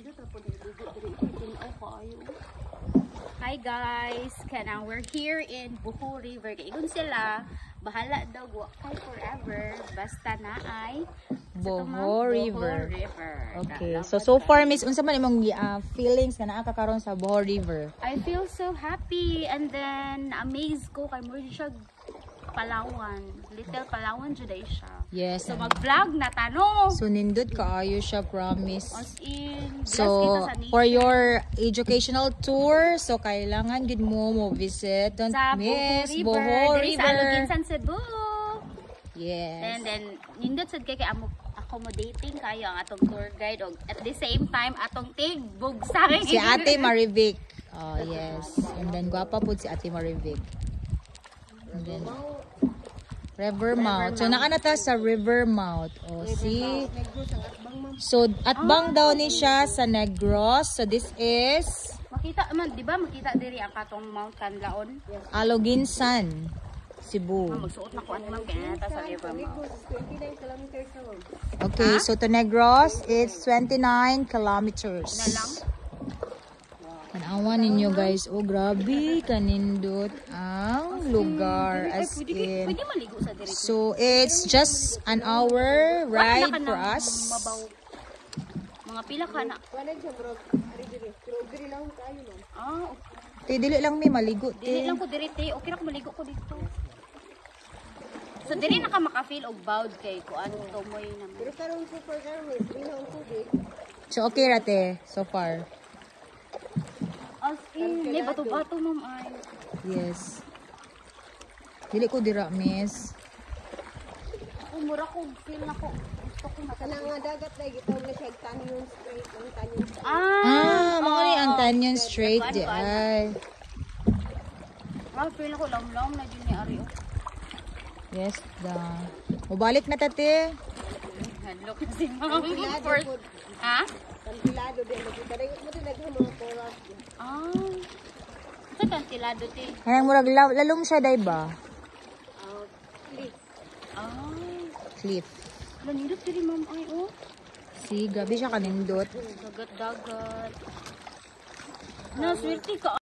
Hi guys, we're here in Bohol River. Kaigon sila, bahala daw kay forever, basta na ay Bohol River. Okay, so far miss, unsa man imong feelings nga naa ka karon sa Bohol River? I feel so happy and then amazed ko kay mo siya Palawan. Little Palawan jud ay siya. Yes. So mag-vlog na tano. So nindot kaayo siya, promise. As in, So for your educational tour, so kailangan gid mo visit don't sa miss Bohol River. Bohol Diri sa River. Aluginsan, Cebu. Yes. And then nindot sad kay accommodating kayo ang atong tour guide og at the same time atong tigbugsa. Si Ate Marivic. Oh, yes. And then gwapa pud si Ate Marivic. And then River Mouth. So naa na ta sa River Mouth. Oh, see. So atbang daw ni siya sa Negros. So this is Makita man, di ba? Makita diri ang katong Mount Canlaon. Aluginsan, Cebu. Magsuot na ko ano man kaya nata sa River Mouth. Okay, so to Negros, it's 29 kilometers. Na lang. Tanawan ninyo guys. Oh, grabe. Kanindot ang lugar. As in. Pwede maligo sa diri. So, it's just an hour ride for us. Mga pila ka na. Ah, okay. Dili lang may maligo. Dili lang ko diri te. Okay ra ko maligo ko dito. So diri na ka maka-feel og bowed kay ko ano tumoy naman. Pero karon super garment, dili na ang tubig. So, okay rate so far. As in, may bato-bato ma'am ay. Yes. Dili ko dira, miss. Mura ko, feel na ko. Gusto ko Kanang nga dagat na gitaw na siya Canyon Strait, ang Canyon Strait. Mga ni ang Canyon Strait di ay. Feel ko lam-lam na dyan ni Ario. Yes, da. Mubalik na tate. Hello kasi ma'am. Ha? Kantilado din nakita rin mo din naghan mga coral. Sa kantilado te. Kanang murag lalong siya day ba? Cliff. Cliff. Lanindot diri ma'am ay oh. Si, grabe siya kanindot. Dagat-dagat. Na, swerte ka.